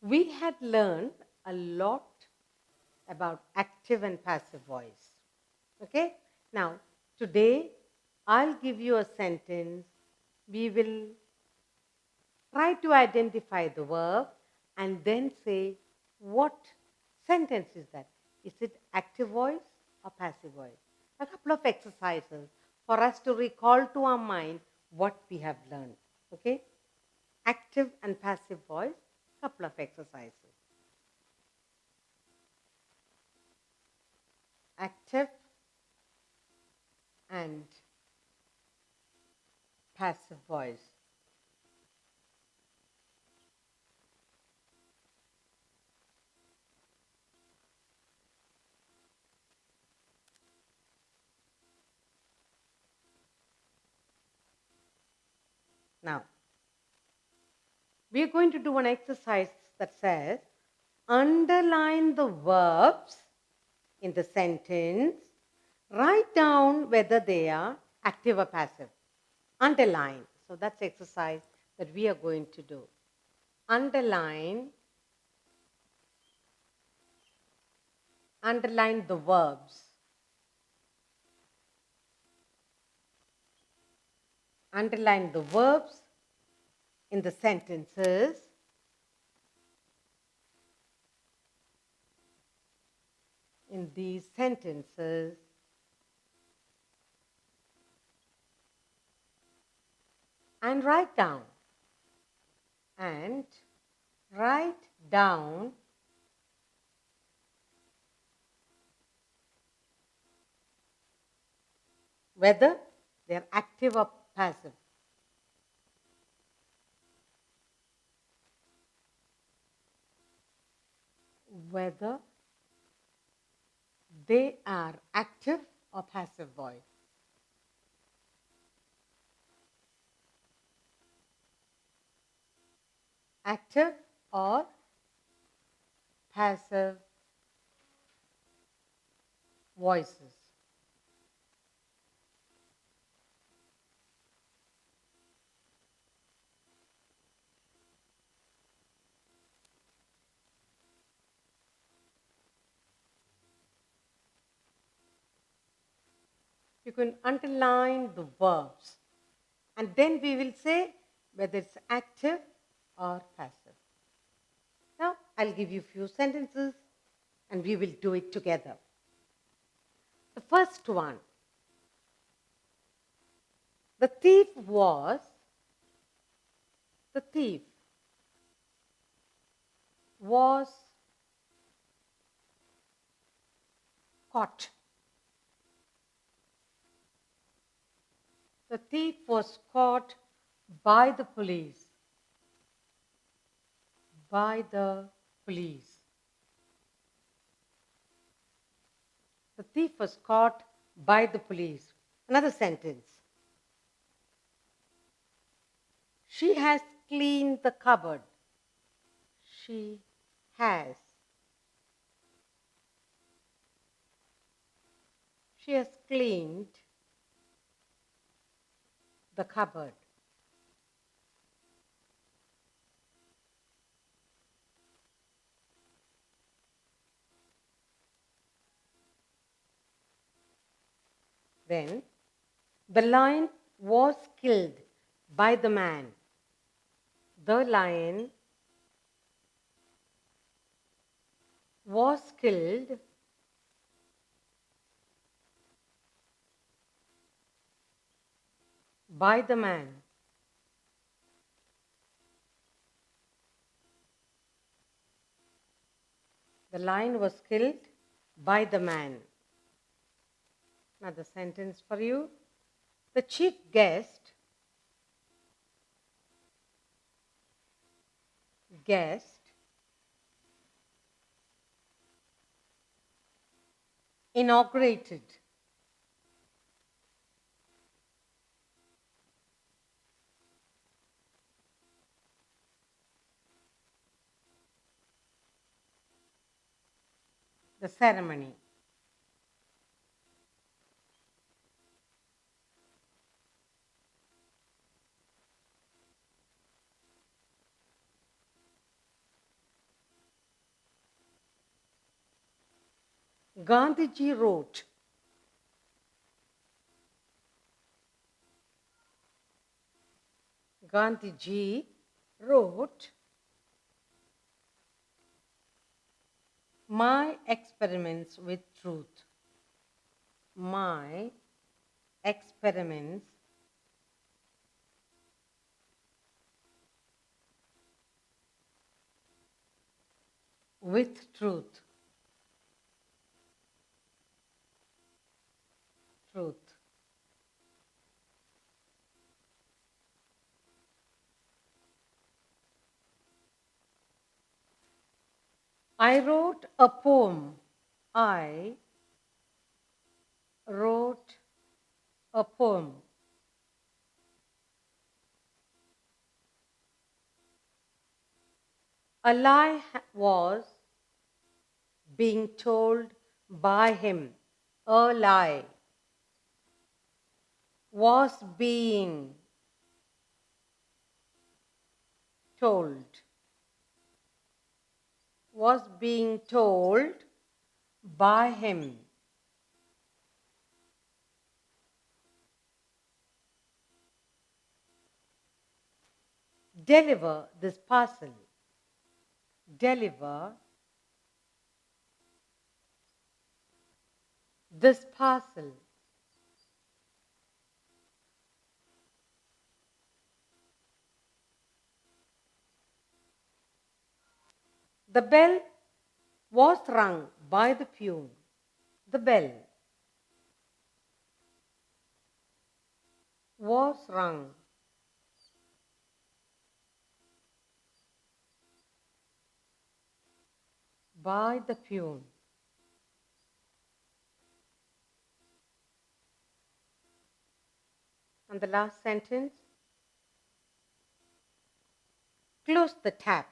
we had learned a lot about active and passive voice. Okay? Now, today I'll give you a sentence. We will try to identify the verb and then say what sentence is that. Is it active voice or passive voice? A couple of exercises for us to recall to our mind what we have learned. Okay? Active and passive voice, couple of exercises. Active and passive voice. Now, we are going to do an exercise that says underline the verbs in the sentence, write down whether they are active or passive. Underline. So that's the exercise that we are going to do. Underline the verbs. Underline the verbs in the sentences. In these sentences, and write down whether they are active or passive. Whether they are active or passive voice. Active or passive voices. You can underline the verbs and then we will say whether it's active or passive. Now, I'll give you a few sentences and we will do it together. The first one, the thief was caught. The thief was caught by the police. By the police. The thief was caught by the police. Another sentence. She has cleaned the cupboard. She has. She has cleaned the cupboard. Then, the lion was killed by the man. The lion was killed by the man. The lion was killed by the man. Another sentence for you. The chief guest inaugurated the ceremony. Gandhiji wrote. Gandhiji wrote, my experiments with truth. My experiments with truth. Truth. I wrote a poem. I wrote a poem. A lie was being told by him. A lie was being told. Was being told by him. Deliver this parcel. Deliver this parcel. The bell was rung by the peon. The bell was rung by the peon. And the last sentence, close the tap.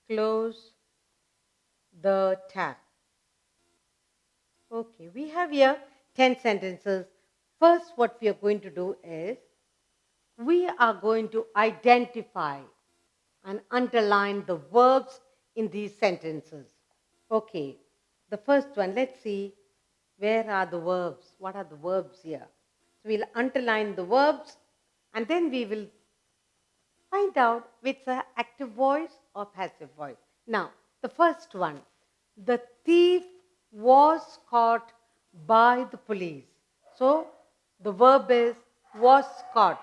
Close the tap. Okay, we have here 10 sentences. First, what we are going to do is, we are going to identify and underline the verbs in these sentences. Okay, the first one, let's see, where are the verbs? What are the verbs here? So we'll underline the verbs and then we will find out if it's an active voice or passive voice. Now, the first one, the thief was caught by the police. So, the verb is was caught.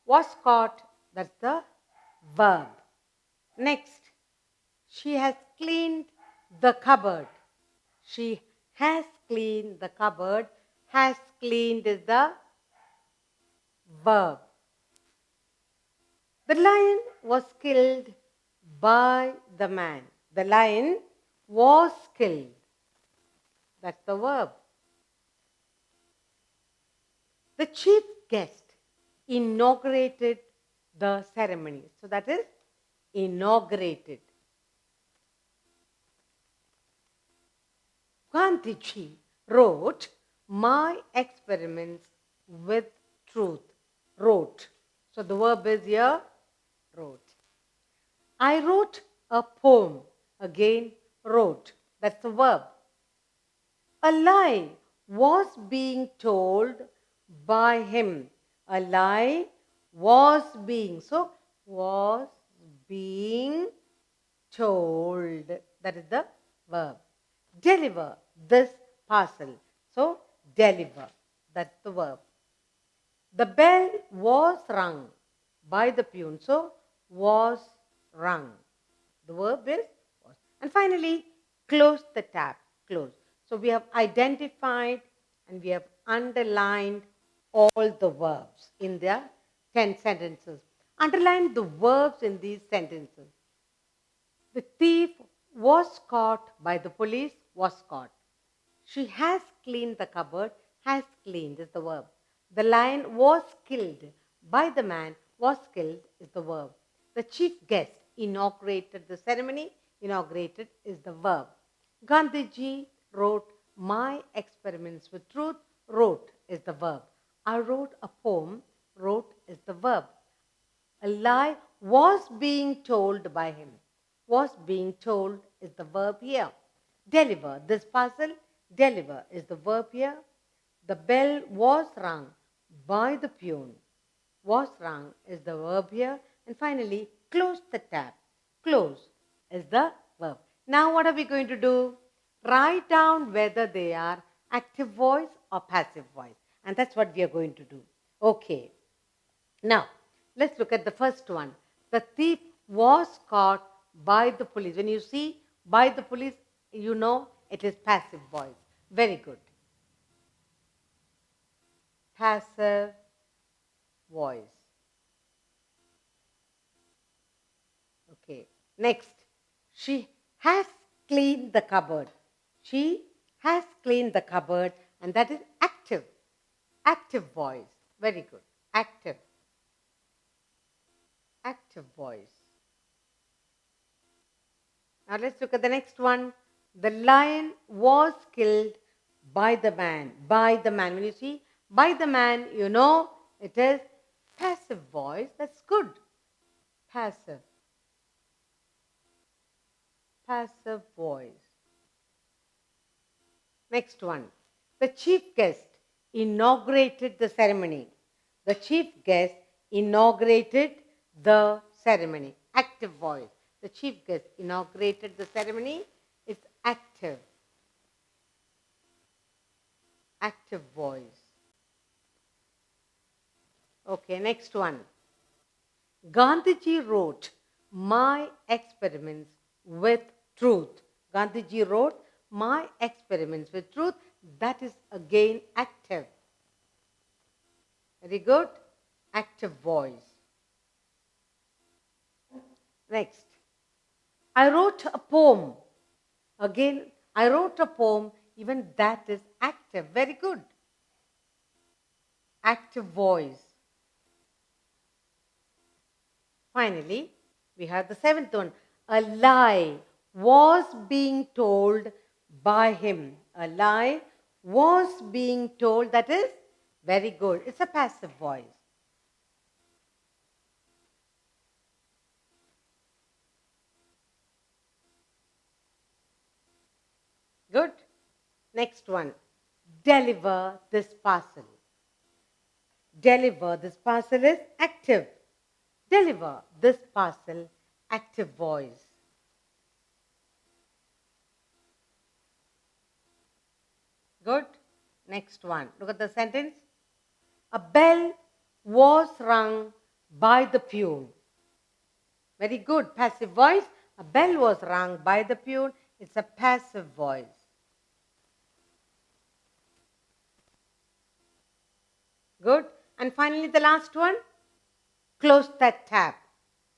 Was caught, that's the verb. Next, she has cleaned the cupboard. She has cleaned the cupboard. Has cleaned is the verb. The lion was killed by the man. The lion was killed. That's the verb. The chief guest inaugurated the ceremony. So that is inaugurated. Gandhiji wrote, my experiments with truth. Wrote. So the verb is here, wrote. I wrote a poem. Again, wrote. That's the verb. A lie was being told by him. A lie was being. So, was being told. That is the verb. Deliver this parcel. So, deliver. That's the verb. The bell was rung by the peon. So, was rung. The verb is was. And finally, close the tap. Close. So, we have identified and we have underlined all the verbs in their 10 sentences. Underline the verbs in these sentences. The thief was caught by the police, was caught. She has cleaned the cupboard, has cleaned is the verb. The lion was killed by the man, was killed is the verb. The chief guest inaugurated the ceremony, inaugurated is the verb. Gandhiji wrote, my experiments with truth, wrote is the verb. I wrote a poem, wrote is the verb. A lie was being told by him. Was being told is the verb here. Deliver this parcel. Deliver is the verb here. The bell was rung by the peon. Was rung is the verb here. And finally, close the tap. Close is the verb. Now what are we going to do? Write down whether they are active voice or passive voice. And that's what we are going to do. Okay. Now, let's look at the first one. The thief was caught by the police. When you see by the police, you know it is passive voice. Very good. Passive voice. Okay. Next, she has cleaned the cupboard. She has cleaned the cupboard, and that is active. Active voice. Very good. Active. Active voice. Now let's look at the next one. The lion was killed by the man. By the man. When you see by the man, you know it is passive voice. That's good. Passive. Passive voice. Next one. The chief guest inaugurated the ceremony. The chief guest inaugurated the ceremony. Active voice. The chief guest inaugurated the ceremony. It's active. Active voice. Okay, next one. Gandhiji wrote my experiments with truth. Gandhiji wrote my experiments with truth. That is again active. Very good. Active voice. Next. I wrote a poem. Again, I wrote a poem. Even that is active. Very good. Active voice. Finally, we have the seventh one. A lie was being told by him. A lie was being told. That is very good. It's a passive voice. Good. Next one. Deliver this parcel. Deliver this parcel is active. Deliver this parcel, active voice. Good. Next one. Look at the sentence. A bell was rung by the peon. Very good. Passive voice. A bell was rung by the peon. It's a passive voice. Good. And finally, the last one. Close that tap.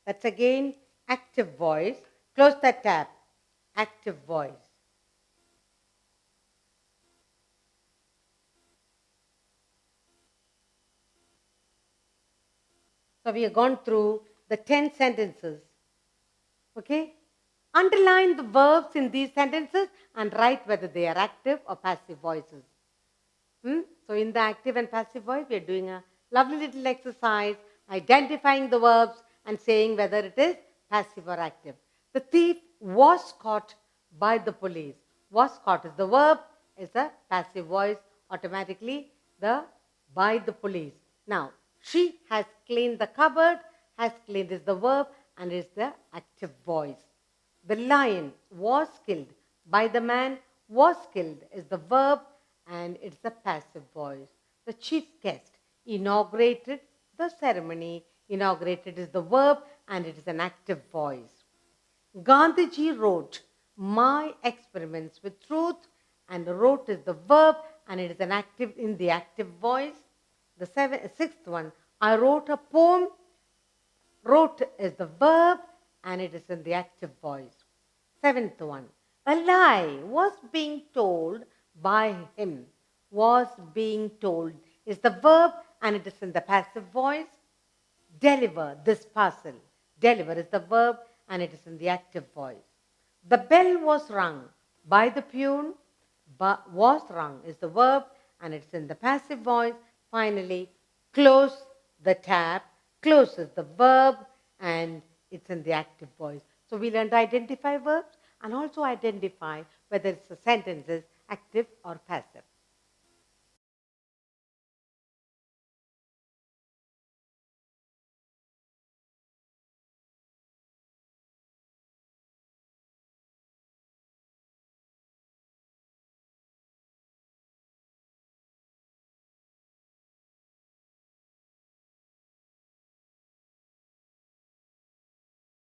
That's again active voice. Close that tap. Active voice. So we have gone through the 10 sentences. Okay? Underline the verbs in these sentences and write whether they are active or passive voices. So in the active and passive voice, we are doing a lovely little exercise, identifying the verbs and saying whether it is passive or active. The thief was caught by the police. Was caught is the verb, is a passive voice, automatically the by the police. Now, she has cleaned the cupboard, has cleaned is the verb and is the active voice. The lion was killed by the man, was killed is the verb and it's the passive voice. The chief guest inaugurated the ceremony. Inaugurated is the verb and it is an active voice. Gandhiji wrote my experiments with truth and wrote is the verb and it is an active in the active voice. The sixth one, I wrote a poem. Wrote is the verb and it is in the active voice. Seventh one, a lie was being told by him. Was being told is the verb and it is in the passive voice. Deliver this parcel. Deliver is the verb and it is in the active voice. The bell was rung by the peon. Was rung is the verb and it's in the passive voice. Finally, close the tap. Close is the verb and it's in the active voice. So we learned to identify verbs and also identify whether it's a sentence is active or passive.